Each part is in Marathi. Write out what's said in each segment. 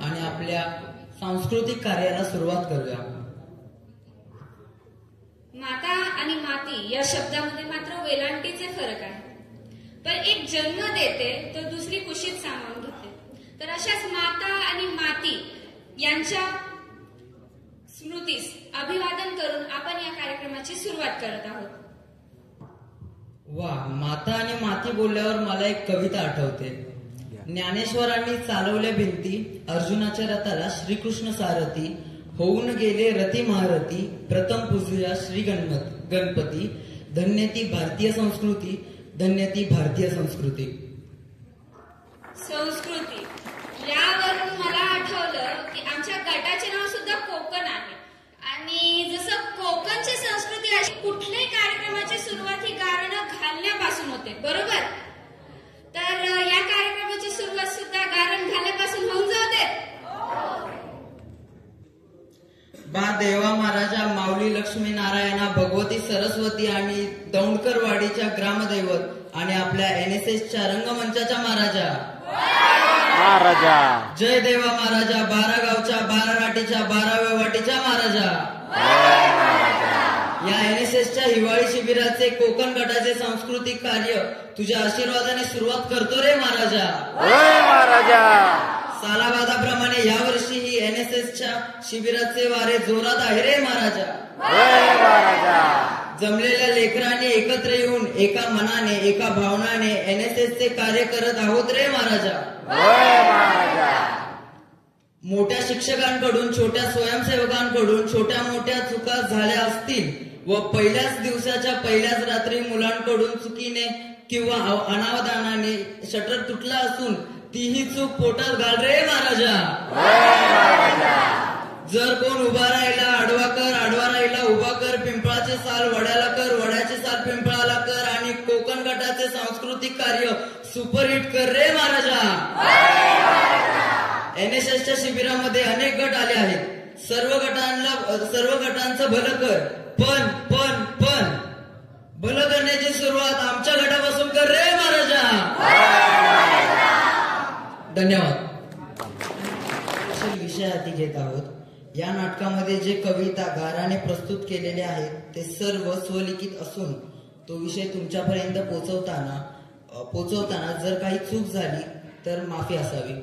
आणि आपल्या सांस्कृतिक कार्याला सुरुवात करूया. माता आणि माती या शब्दामध्ये मात्र वेलांटीचे फरक आहे. पण एक जन्म देते तर दुसरी कुशीत सामावून घेते. तर अशाच माता आणि माती यांच्या स्मृतीस अभिवादन करून आपण या कार्यक्रमाची सुरुवात करत आहोत. वा, माता आणि माती बोलल्यावर मला एक कविता आठवते. ज्ञानेश्वरांनी चालवल्या भिंती, अर्जुनाच्या रथाला श्रीकृष्ण सारथी, होऊन गेले रती महारथी, प्रथम पूजूया श्री गणपती, धन्य ती भारतीय संस्कृती, धन्य ती भारतीय संस्कृती. संस्कृती यावरून मला आठवलं की आमच्या गटाचे नाव सुद्धा कोकण आहे. आणि जसं कोकणची संस्कृती अशी कुठल्याही कार्यक्रमाची सुरुवात ही गारणं घालण्यापासून होते, बरोबर? तर या कार्यक्रमाची सुरुवात सुद्धा गारण घालण्यापासून होऊन जाऊ दे. बा देवा महाराजा, माऊली लक्ष्मी नारायणा, भगवती सरस्वती आणि दौंडकरवाडीच्या ग्रामदैवत आणि आपल्या NSSच्या रंगमंचाच्या महाराजा, जय देवा महाराजा, 12 गावच्या 12 राटीच्या 12व्या वाटीच्या महाराजा. या NSSच्या हिवाळी शिबिराचे कोकण गटाचे सांस्कृतिक कार्य तुझ्या आशीर्वादाने सुरुवात करतो रे महाराजा. सालाबादाप्रमाणे यावर्षीही NSSच्या शिबिराचे वारे जोरात आहे रे महाराजा. जमलेल्या लेकरांनी एकत्र येऊन एका मनाने एका भावनाने NSSचे कार्य करत आहोत रे महाराजा. मोठ्या शिक्षकांकडून, छोट्या स्वयंसेवकांकडून छोट्या मोठ्या चुका झाल्या असतील व पहिल्याच दिवसाच्या पहिल्याच रात्री मुलांकडून चुकीने किंवा अनावधानाने शटर तुटला असून तीही चूक पोटात घाल रे महाराजा. जर कोण उभा राहिला आडवा कर, आडवा राहिला उभा कर, पिंपळाचे साल वड्याला कर, वड्याचे साल पिंपळाला कर आणि कोकण गटाचे सांस्कृतिक कार्य सुपरहिट कर रे महाराजा. NSSच्या शिबिरामध्ये अनेक गट आले आहेत. सर्व गटांचं भलं कर, पण पण पण भलं करण्याची सुरुवात आमच्या गटापासून कर रे महाराजा. धन्यवाद. विषय हाती घेत आहोत. या नाटकामध्ये जे कविता गाराने प्रस्तुत केलेले आहेत ते सर्व स्वलिखित असून तो विषय तुमच्यापर्यंत पोहोचवताना जर काही चूक झाली तर माफी असावी.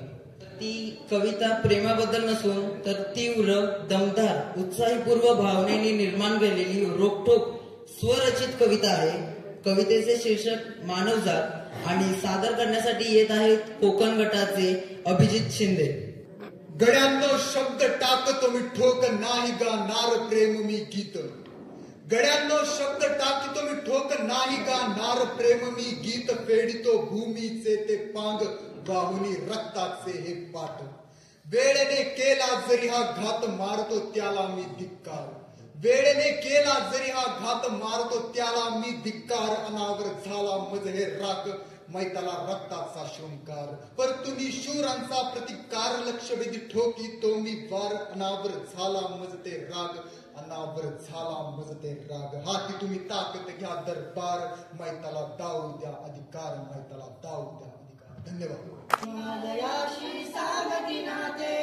ती कविता प्रेमाबद्दल नसून तर तीव्र, दमदार, उत्साहीपूर्व भावनेने निर्माण केलेली रोखठोक स्वरचित कविता आहे. कवितेचे शीर्षक मानवजात आणि सादर करण्यासाठी येत आहेत कोकण गटाचे अभिजित शिंदे. गड्यांनो शब्द टाकतो मी ठोक नाही गाणार प्रेम मी गीत. गड्यांनो शब्द टाकतो मी ठोक नाही गाणार प्रेम मी गीत. फेडितो भूमीचे ते पांग, वाहुनी रक्ताचे हे पाठ. वेळेने केला जरी हा घात, मारतो त्याला मी धिक्कार. वेळेने केला जरी हा घात, मारतो त्याला मी धिक्कार. अनावर झाला मज हे राग, मैताला रक्ताचा शृंगार. पर तुम्ही शूरांचा प्रतिकार, लक्षवेधी ठोकी तो मी वार. अनावर झाला मज ते राग, अनावर झाला मज ते राग. हाती तुम्ही ताकद घ्या दरबार, मैताला दाऊ द्या अधिकार, मैताला दाऊ द्या अधिकार. धन्यवाद. हिमालयाशी सागती नाते,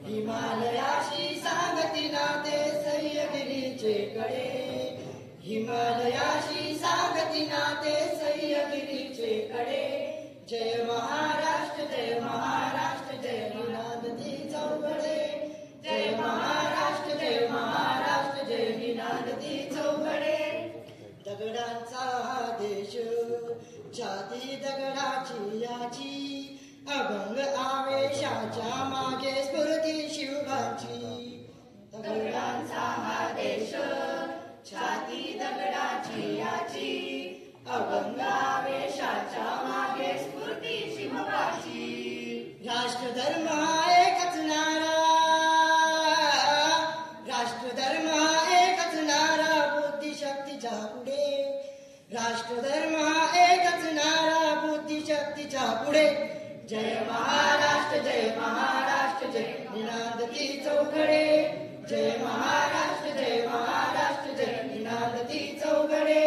हिमालयाशी सागती नाते, सह्याद्रीचे कडे. हिमालयाशी सागती नाते, सह्याद्रीचे कडे. जय महाराष्ट्र, जय महाराष्ट्र, जय निनादती चौघडे. जय महाराष्ट्र, जय महाराष्ट्र, जय निनादती चौघडे. दगडांचा हा देश, छाती दगडाची याची, अभंग आवेशाच्या मागे स्फूर्ती शिवबाची. दगडांचा हा देश, छाती दगडाची याची, अभंग आवेशाच्या मागे स्फूर्ती शिवबाची. राष्ट्रधर्म हा एकच नारा, राष्ट्रधर्म हा एकच नारा, बुद्धिशक्तीच्या पुढे. राष्ट्रधर्म हा एकच नारा, बुद्धिशक्तीच्या पुढे. जय महाराष्ट्र, जय महाराष्ट्र, जय निनादती चौघडे. जय महाराष्ट्र, जय महाराष्ट्र, जय निनादती चौघडे.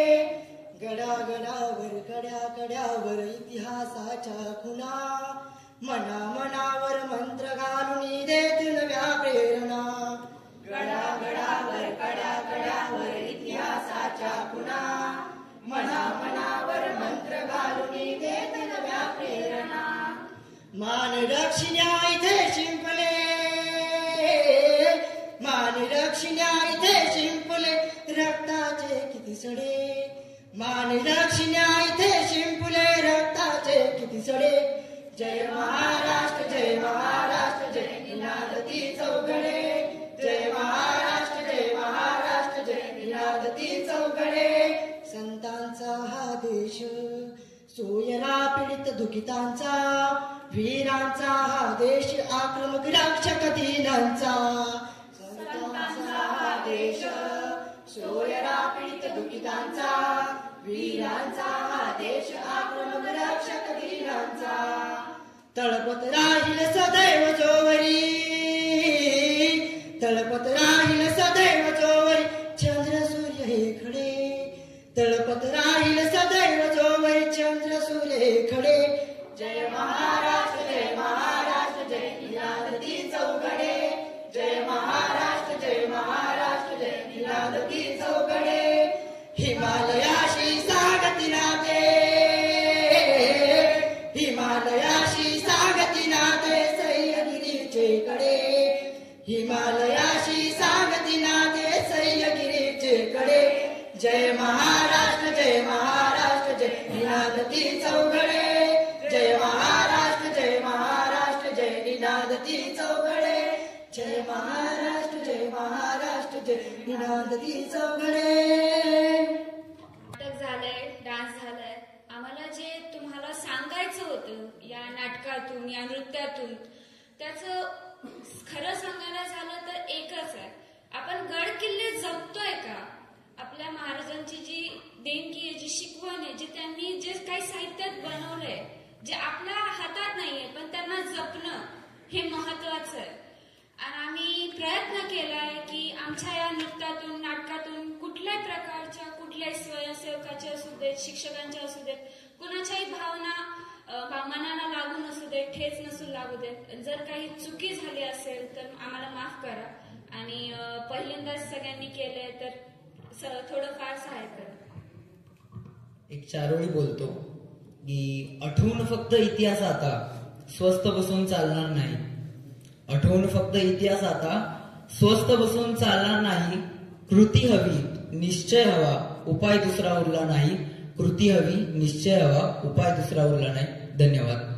गडागडावर, कड्या कड्यावर इतिहासाच्या खुणा, मना मनावर मंत्र घालून देत नव्या प्रेरणा गडागडावर कडाकडावर इतिहासाच्या खुणा मना मनावर मंत्र घालून देत नव्या प्रेरणा मान रक्षिण्या इथे शिंपले मान रक्षिण्या इथे शिंपले रक्ताचे किती सडे मान रक्षिण्या इथे शिंपले रक्ताचे किती सडे जय महाराष्ट्र जय महाराष्ट्र जय निनादती चौघडे जय महाराष्ट्र जय निनादती चौघडे संतांचा हा देश सोयरा पीडित दुखितांचा वीरांचा हा देश आक्रमक रक्षक दीनांचा संतांचा हा देश सोयरा पीडित दुखितांचा वीरांचा हा देश आक्रमक रक्षक दीनांचा तळपत राहील सदैव जोवरी तळपत राहील सदैव जोवरी चंद्र सूर्य हे खडे तळपत राहील सदैव जोवरी चंद्र सूर्य हे खडे जय महाराष्ट्र जय निनादती चौघडे जय महाराष्ट्र जय निनादती चौघडे हिमालयाशी सागती नाते हिमालयाशी सागती नाते सह्याद्रीचे कडे हिमालयाशी सागती नाते सह्याद्रीचे कडे जय महाराष्ट्र जय निनादती चौघडे जय महाराष्ट्र जय निनादती चौघडे जय महाराष्ट्र जय निनादती चौघडे नाटक झालंय डान्स झालाय आम्हाला जे तुम्हाला सांगायचं होतं या नाटकातून या नृत्यातून त्याचं खरं सांगायला झालं तर एकच आहे आपण गड किल्ले जपतोय का आपल्या महाराजांची जी देणगी आहे जी शिकवण आहे जे त्यांनी जे काही साहित्यात बनवलंय जे आपल्या हातात नाहीये पण त्यांना जपणं हे महत्वाचं आहे आणि आम्ही प्रयत्न केलाय की आमच्या या नृत्यातून नाटकातून कुठल्याही प्रकारच्या कुठल्याही स्वयंसेवकाच्या असू देत शिक्षकांच्या असू देत कुणाच्याही भावना मनाला लागू नसू देत ठेच नसू लागू देत जर काही चुकी झाली असेल तर आम्हाला माफ करा आणि पहिल्यांदाच सगळ्यांनी केलंय तर थोडंफार सहाय्य करा एक चारोळी बोलतो की आठवून फक्त इतिहास आता स्वस्थ बसून चालणार नाही आठवून फक्त इतिहास आता स्वस्थ बसून चालणार नाही कृती हवी निश्चय हवा उपाय दुसरा उरला नाही कृती हवी निश्चय हवा उपाय दुसरा उरला नाही धन्यवाद